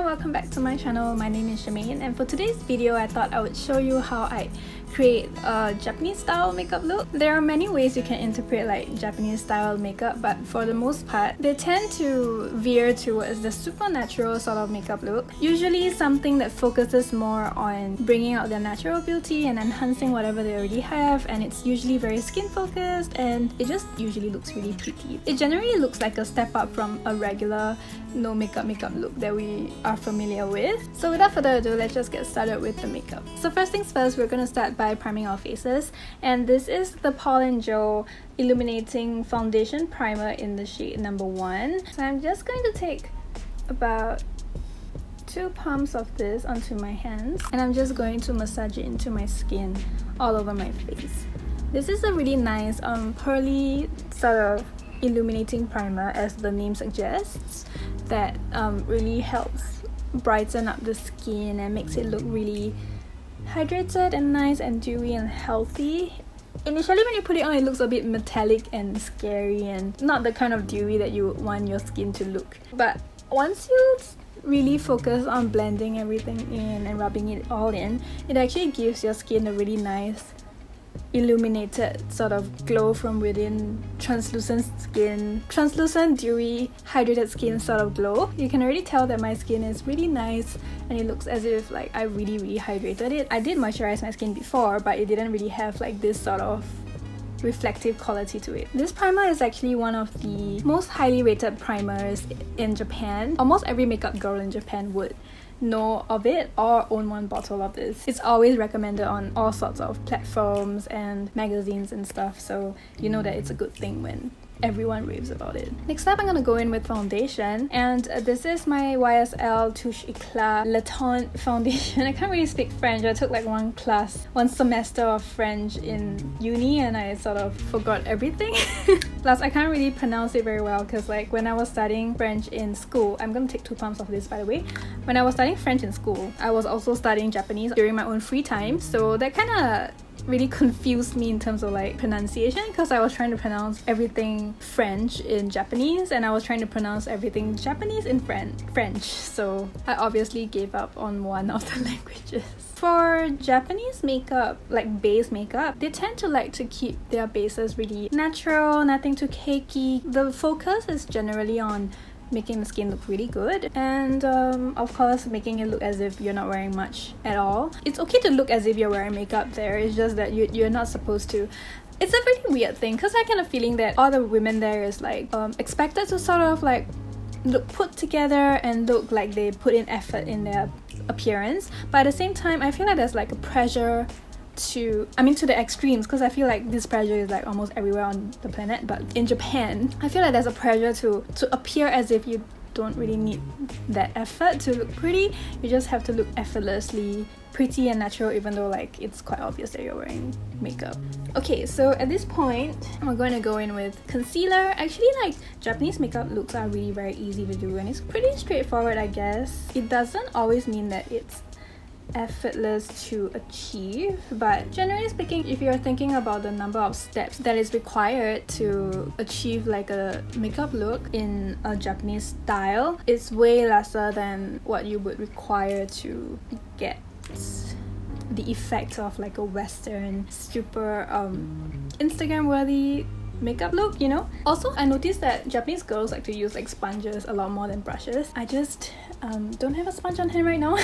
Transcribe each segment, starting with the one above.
welcome back to my channel. My name is Charmaine, and for today's video I thought I would show you how I create a Japanese style makeup look. There are many ways you can interpret like Japanese style makeup, but for the most part they tend to veer towards the supernatural sort of makeup look. Usually something that focuses more on bringing out their natural beauty and enhancing whatever they already have, and it's usually very skin focused and it just usually looks really pretty. It generally looks like a step up from a regular no makeup look that we are familiar with. So without further ado, let's just get started with the makeup. So first things first, we're going to start by priming our faces, and this is the Paul & Joe Illuminating Foundation Primer in the shade number 1. So I'm just going to take about 2 pumps of this onto my hands, and I'm just going to massage it into my skin all over my face. This is a really nice pearly sort of illuminating primer, as the name suggests, that really helps brighten up the skin and makes it look really hydrated and nice and dewy and healthy. Initially when you put it on, it looks a bit metallic and scary and not the kind of dewy that you want your skin to look. But once you really focus on blending everything in and rubbing it all in, it actually gives your skin a really nice illuminated sort of glow from within, translucent dewy hydrated skin sort of glow. You can already tell that my skin is really nice and it looks as if like I really hydrated it. I did moisturize my skin before, but it didn't really have like this sort of reflective quality to it. This primer is actually one of the most highly rated primers in Japan. Almost every makeup girl in Japan would know of it or own one bottle of this. It's always recommended on all sorts of platforms and magazines and stuff, so you know that it's a good thing when everyone raves about it. Next up, I'm gonna go in with foundation, and this is my YSL Touche Eclat Le Teint foundation. I can't really speak French. I took like one semester of French in uni and I sort of forgot everything. Plus I can't really pronounce it very well because like when I was studying French in school, I'm gonna take 2 pumps of this by the way. When I was studying French in school, I was also studying Japanese during my own free time, so that kind of really confused me in terms of like pronunciation, because I was trying to pronounce everything French in Japanese and I was trying to pronounce everything Japanese in French, so I obviously gave up on one of the languages. For Japanese makeup, like base makeup, they tend to like to keep their bases really natural, nothing too cakey. The focus is generally on making the skin look really good, and of course making it look as if you're not wearing much at all. It's okay to look as if you're wearing makeup there, it's just that you're not supposed to. It's a really weird thing because I get a feeling that all the women there is like expected to sort of like look put together and look like they put in effort in their appearance, but at the same time I feel like there's like a pressure to the extremes, because I feel like this pressure is like almost everywhere on the planet, but in Japan I feel like there's a pressure to appear as if you don't really need that effort to look pretty. You just have to look effortlessly pretty and natural, even though like it's quite obvious that you're wearing makeup. Okay, so at this point we're going to go in with concealer. Actually, like Japanese makeup looks are really very easy to do and it's pretty straightforward, I guess. It doesn't always mean that it's effortless to achieve, but generally speaking, if you're thinking about the number of steps that is required to achieve like a makeup look in a Japanese style, it's way lesser than what you would require to get the effect of like a Western super Instagram worthy makeup look, you know? Also, I noticed that Japanese girls like to use like sponges a lot more than brushes. I just don't have a sponge on hand right now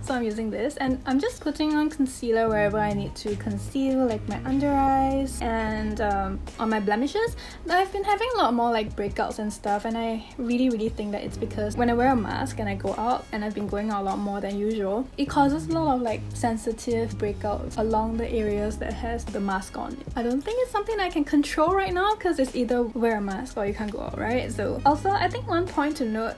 so I'm using this, and I'm just putting on concealer wherever I need to conceal, like my under eyes and on my blemishes. I've been having a lot more like breakouts and stuff, and I really think that it's because when I wear a mask and I go out, and I've been going out a lot more than usual, it causes a lot of like sensitive breakouts along the areas that has the mask on. I don't think it's something I can control right now because it's either wear a mask or you can't go out, right? So also I think one point to note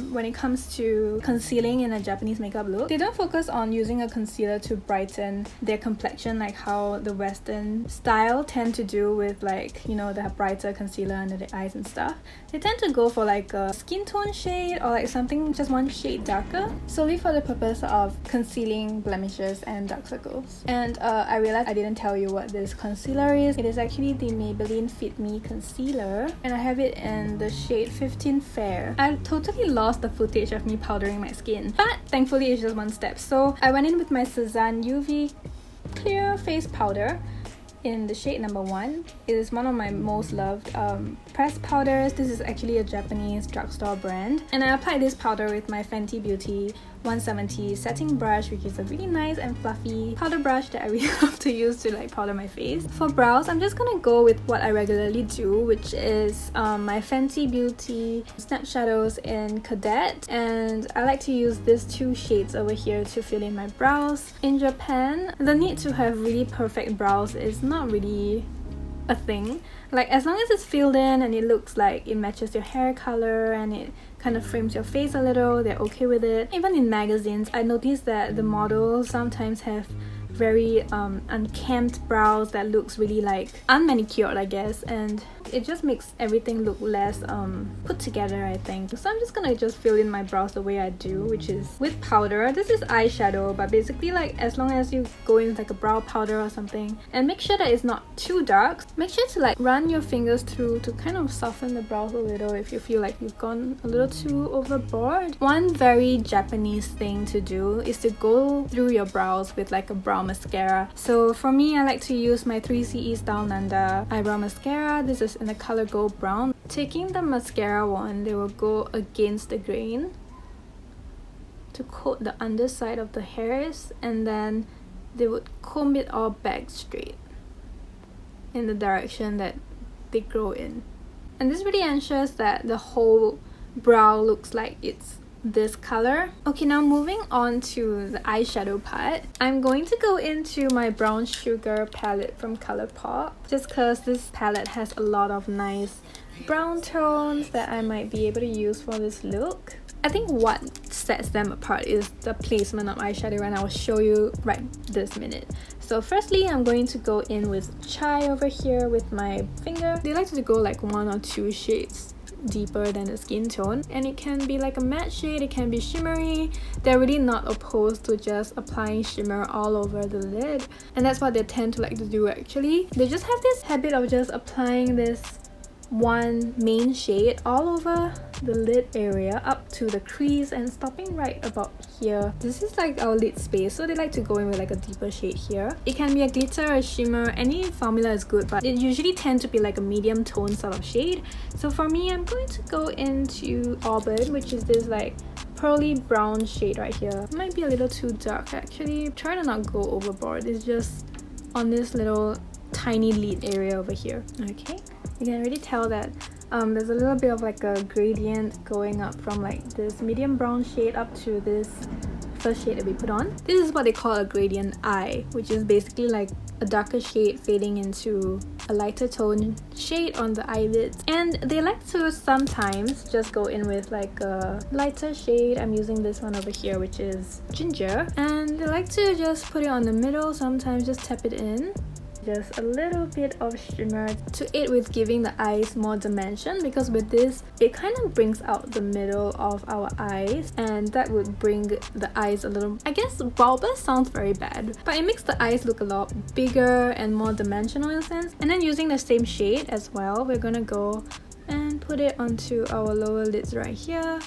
when it comes to concealing in a Japanese makeup look, they don't focus on using a concealer to brighten their complexion like how the Western style tend to do with like, you know, the brighter concealer under the eyes and stuff. They tend to go for like a skin tone shade or like something just one shade darker, solely for the purpose of concealing blemishes and dark circles. And I realized I didn't tell you what this concealer is. It is actually the Maybelline Fit Me concealer, and I have it in the shade 15 Fair. I totally lost the footage stage of me powdering my skin. But thankfully it's just one step. So I went in with my Cezanne UV Clear Face Powder in the shade number 1. It is one of my most loved pressed powders. This is actually a Japanese drugstore brand. And I applied this powder with my Fenty Beauty 170 setting brush, which is a really nice and fluffy powder brush that I really love to use to like powder my face. For brows, I'm just gonna go with what I regularly do, which is my Fenty Beauty Snap Shadows in Cadet, and I like to use these 2 shades over here to fill in my brows. In Japan, the need to have really perfect brows is not really a thing. Like, as long as it's filled in and it looks like it matches your hair color and it kind of frames your face a little, they're okay with it. Even in magazines, I noticed that the models sometimes have very unkempt brows that looks really like unmanicured, I guess, and it just makes everything look less put together, I think. So I'm just gonna just fill in my brows the way I do, which is with powder. This is eyeshadow, but basically, like, as long as you go in with like a brow powder or something, and make sure that it's not too dark. Make sure to like run your fingers through to kind of soften the brows a little if you feel like you've gone a little too overboard. One very Japanese thing to do is to go through your brows with like a brow mascara. So for me, I like to use my 3CE Style Nanda eyebrow mascara. This is in the color Gold Brown. Taking the mascara wand, they will go against the grain to coat the underside of the hairs, and then they would comb it all back straight in the direction that they grow in. And this really ensures that the whole brow looks like it's this color. Okay, now moving on to the eyeshadow part, I'm going to go into my Brown Sugar palette from Colourpop, just because this palette has a lot of nice brown tones that I might be able to use for this look. I think what sets them apart is the placement of eyeshadow, and I will show you right this minute. So firstly, I'm going to go in with Chai over here with my finger. They like to go like 1 or 2 shades deeper than the skin tone, and it can be like a matte shade, it can be shimmery. They're really not opposed to just applying shimmer all over the lid, and that's what they tend to like to do actually. They just have this habit of just applying this one main shade all over the lid area up to the crease and stopping right about here. This is like our lid space, so they like to go in with like a deeper shade here. It can be a glitter or a shimmer, any formula is good, but it usually tends to be like a medium tone sort of shade. So for me, I'm going to go into Auburn, which is this like pearly brown shade right here. It might be a little too dark actually. Try to not go overboard. It's just on this little tiny lid area over here. Okay, you can already tell that there's a little bit of like a gradient going up from like this medium brown shade up to this first shade that we put on. This is what they call a gradient eye, which is basically like a darker shade fading into a lighter tone shade on the eyelids. And they like to sometimes just go in with like a lighter shade. I'm using this one over here, which is ginger, and they like to just put it on the middle, sometimes just tap it in. Just a little bit of shimmer to aid with giving the eyes more dimension, because with this it kind of brings out the middle of our eyes, and that would bring the eyes a little, I guess bulbous sounds very bad, but it makes the eyes look a lot bigger and more dimensional in a sense. And then using the same shade as well, we're gonna go and put it onto our lower lids right here.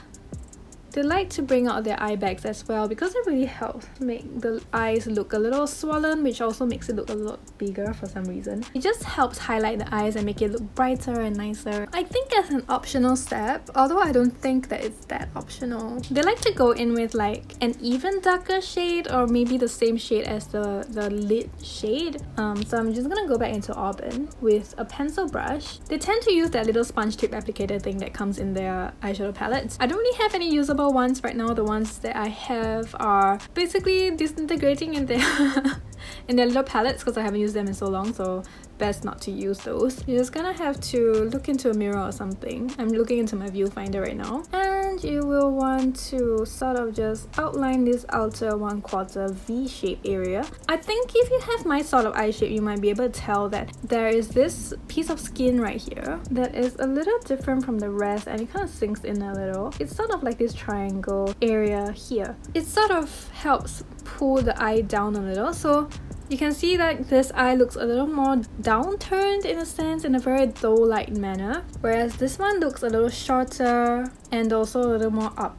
They like to bring out their eye bags as well, because it really helps make the eyes look a little swollen, which also makes it look a lot bigger for some reason. It just helps highlight the eyes and make it look brighter and nicer. I think as an optional step, although I don't think that it's that optional, they like to go in with like an even darker shade, or maybe the same shade as the lid shade. So I'm just gonna go back into Auburn with a pencil brush. They tend to use that little sponge tip applicator thing that comes in their eyeshadow palettes. I don't really have any usable ones right now. The ones that I have are basically disintegrating in their in their little palettes, because I haven't used them in so long, so best not to use those. You're just gonna have to look into a mirror or something. I'm looking into my viewfinder right now, and you will want to sort of just outline this outer 1/4 V-shape area. I think if you have my sort of eye shape, you might be able to tell that there is this piece of skin right here that is a little different from the rest, and it kind of sinks in a little. It's sort of like this triangle area here. It sort of helps pull the eye down a little, so you can see that this eye looks a little more downturned in a sense, in a very doe-like manner, whereas this one looks a little shorter and also a little more up.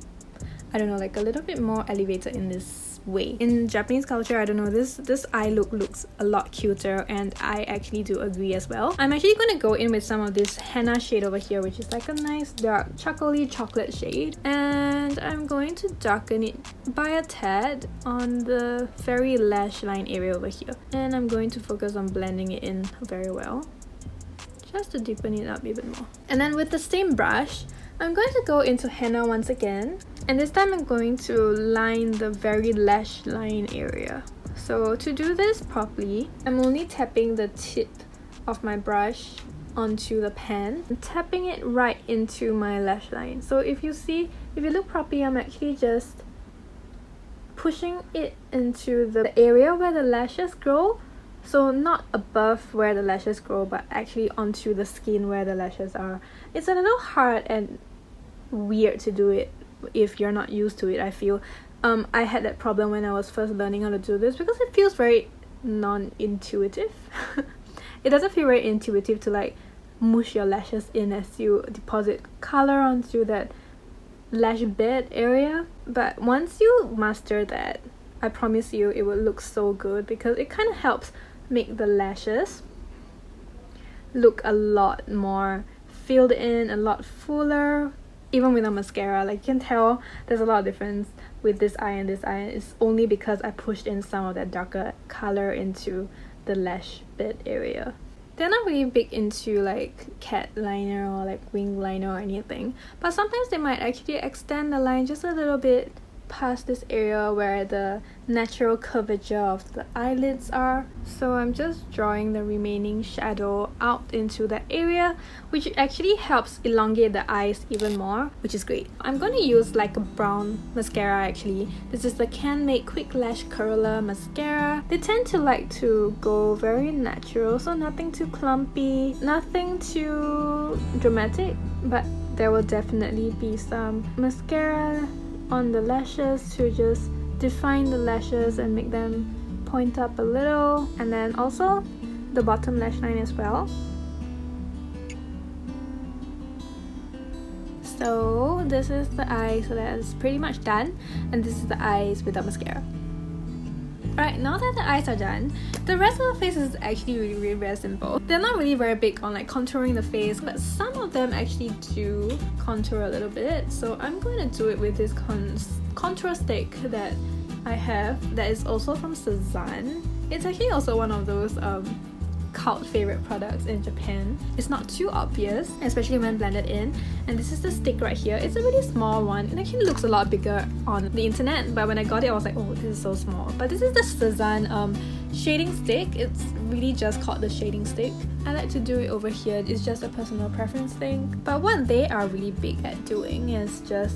I don't know, like a little bit more elevated in this way. In Japanese culture, I don't know, this eye look looks a lot cuter, and I actually do agree as well. I'm actually going to go in with some of this henna shade over here, which is like a nice dark chocolatey chocolate shade, and I'm going to darken it by a tad on the very lash line area over here, and I'm going to focus on blending it in very well, just to deepen it up even more. And then with the same brush, I'm going to go into henna once again, and this time I'm going to line the very lash line area. So to do this properly, I'm only tapping the tip of my brush onto the pan and tapping it right into my lash line. So if you look properly, I'm actually just pushing it into the area where the lashes grow. So not above where the lashes grow, but actually onto the skin where the lashes are. It's a little hard and weird to do it if you're not used to it, I feel. I had that problem when I was first learning how to do this because it feels very non-intuitive. It doesn't feel very intuitive to like mush your lashes in as you deposit color onto that lash bed area. But once you master that, I promise you it will look so good, because it kind of helps make the lashes look a lot more filled in, a lot fuller, even with a mascara. Like, you can tell there's a lot of difference with this eye and this eye. It's only because I pushed in some of that darker color into the lash bed area. They're not really big into like cat liner or like wing liner or anything, but sometimes they might actually extend the line just a little bit past this area where the natural curvature of the eyelids are. So I'm just drawing the remaining shadow out into that area, which actually helps elongate the eyes even more, which is great. I'm going to use like a brown mascara actually. This is the Can Make Quick Lash Curler Mascara. They tend to like to go very natural, so nothing too clumpy, nothing too dramatic, but there will definitely be some mascara on the lashes to just define the lashes and make them point up a little, and then also the bottom lash line as well. So this is the eye, so that's pretty much done, and this is the eyes without mascara. Alright, now that the eyes are done, the rest of the face is actually really very simple. They're not really very big on like contouring the face, but some of them actually do contour a little bit. So I'm going to do it with this contour stick that I have that is also from Cezanne. It's actually also one of those cult favorite products in Japan. It's not too obvious, especially when blended in. And this is the stick right here. It's a really small one. It actually looks a lot bigger on the internet, but when I got it I was like, oh, this is so small. But this is the Cezanne shading stick. It's really just called the shading stick. I like to do it over here. It's just a personal preference thing. But what they are really big at doing is just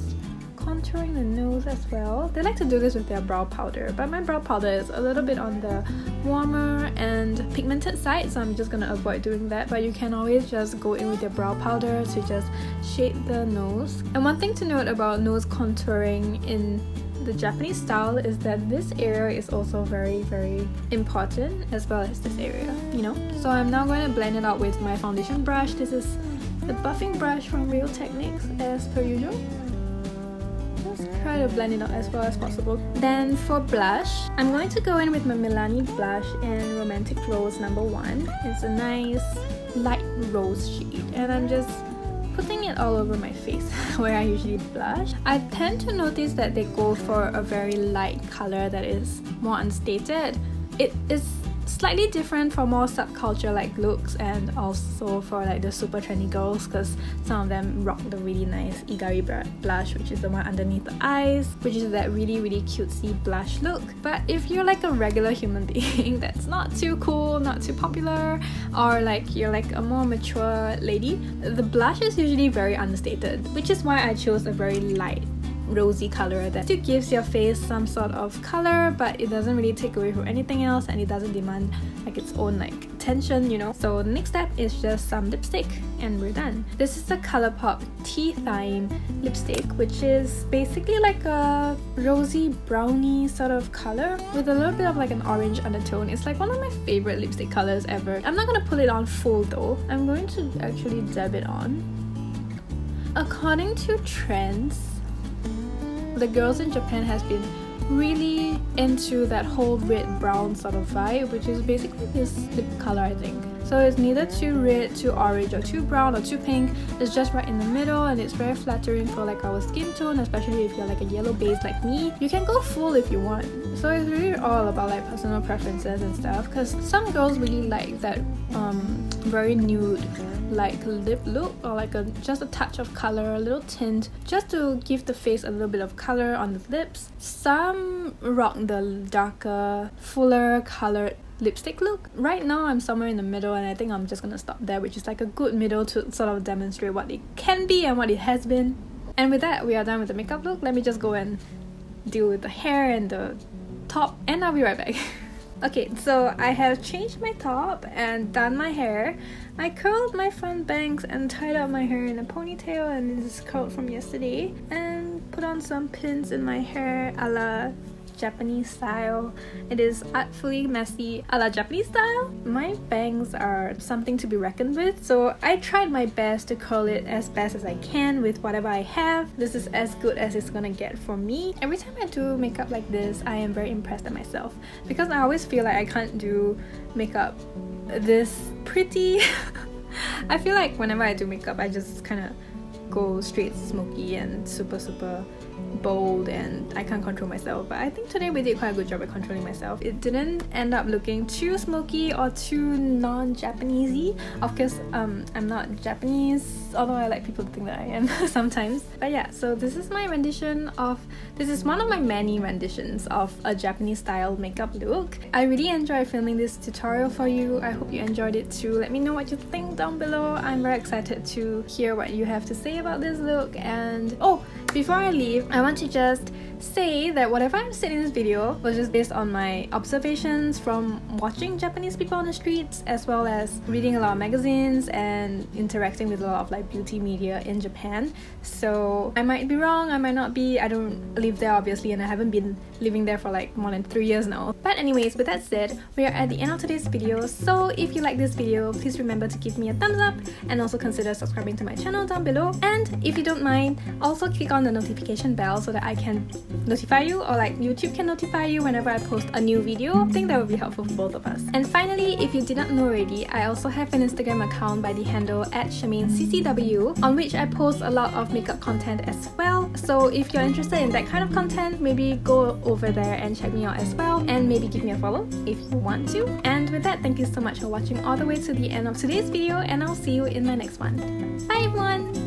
contouring the nose as well. They like to do this with their brow powder, but my brow powder is a little bit on the warmer and pigmented side, so I'm just gonna avoid doing that. But you can always just go in with your brow powder to just shade the nose. And one thing to note about nose contouring in the Japanese style is that this area is also very important, as well as this area, you know. So I'm now going to blend it out with my foundation brush. This is the buffing brush from Real Techniques, as per usual. Try to blend it out as well as possible. Then for blush, I'm going to go in with my Milani blush in Romantic Rose number 1. It's a nice light rose shade, and I'm just putting it all over my face where I usually blush. I tend to notice that they go for a very light color that is more unstated. It is slightly different for more subculture like looks, and also for like the super trendy girls, because some of them rock the really nice Igari blush, which is the one underneath the eyes, which is that really cutesy blush look. But if you're like a regular human being that's not too cool, not too popular, or like you're like a more mature lady, the blush is usually very understated, which is why I chose a very light rosy color that still gives your face some sort of color, but it doesn't really take away from anything else, and it doesn't demand like its own like attention, you know. So the next step is just some lipstick, and we're done. This is the ColourPop Tea Thyme lipstick, which is basically like a rosy brownie sort of color with a little bit of like an orange undertone. It's like one of my favorite lipstick colors ever. I'm not gonna put it on full though. I'm going to actually dab it on. According to trends, the girls in Japan has been really into that whole red brown sort of vibe, which is basically this lip color, I think. So it's neither too red, too orange, or too brown, or too pink. It's just right in the middle, and it's very flattering for like our skin tone, especially if you're like a yellow base like me. You can go full if you want. So it's really all about like personal preferences and stuff, because some girls really like that very nude like lip look, or like just a touch of color, a little tint, just to give the face a little bit of color on the lips. Some rock the darker, fuller colored lipstick look. Right now I'm somewhere in the middle, and I think I'm just gonna stop there, which is like a good middle to sort of demonstrate what it can be and what it has been. And with that, we are done with the makeup look. Let me just go and deal with the hair and the top, and I'll be right back. Okay, so I have changed my top and done my hair. I curled my front bangs and tied up my hair in a ponytail, and this is curled from yesterday, and put on some pins in my hair a la Japanese style. It is artfully messy a la Japanese style. My bangs are something to be reckoned with, so I tried my best to curl it as best as I can with whatever I have. This is as good as it's gonna get for me. Every time I do makeup like this, I am very impressed at myself, because I always feel like I can't do makeup this pretty. I feel like whenever I do makeup, I just kind of go straight smoky and super bold, and I can't control myself. But I think today we did quite a good job at controlling myself. It didn't end up looking too smoky or too non-Japanesey. Of course, I'm not Japanese, although I like people to think that I am sometimes. But yeah, so this is my rendition of, this is one of my many renditions of a Japanese style makeup look. I really enjoyed filming this tutorial for you. I hope you enjoyed it too. Let me know what you think down below. I'm very excited to hear what you have to say about this look. And oh, before I leave, I want to just say that whatever I'm saying in this video was just based on my observations from watching Japanese people on the streets, as well as reading a lot of magazines and interacting with a lot of like beauty media in Japan. So I might be wrong, I might not be. I don't live there obviously, and I haven't been living there for like more than 3 years now. But anyways, with that said, we are at the end of today's video. So if you like this video, please remember to give me a thumbs up, and also consider subscribing to my channel down below. And if you don't mind, also click on the notification bell so that I can notify you, or like YouTube can notify you whenever I post a new video. I think that would be helpful for both of us. And finally, if you did not know already, I also have an Instagram account by the handle @ChermCCW, on which I post a lot of makeup content as well. So if you're interested in that kind of content, maybe go over there and check me out as well, and maybe give me a follow if you want to. And with that, thank you so much for watching all the way to the end of today's video, and I'll see you in my next one. Bye everyone!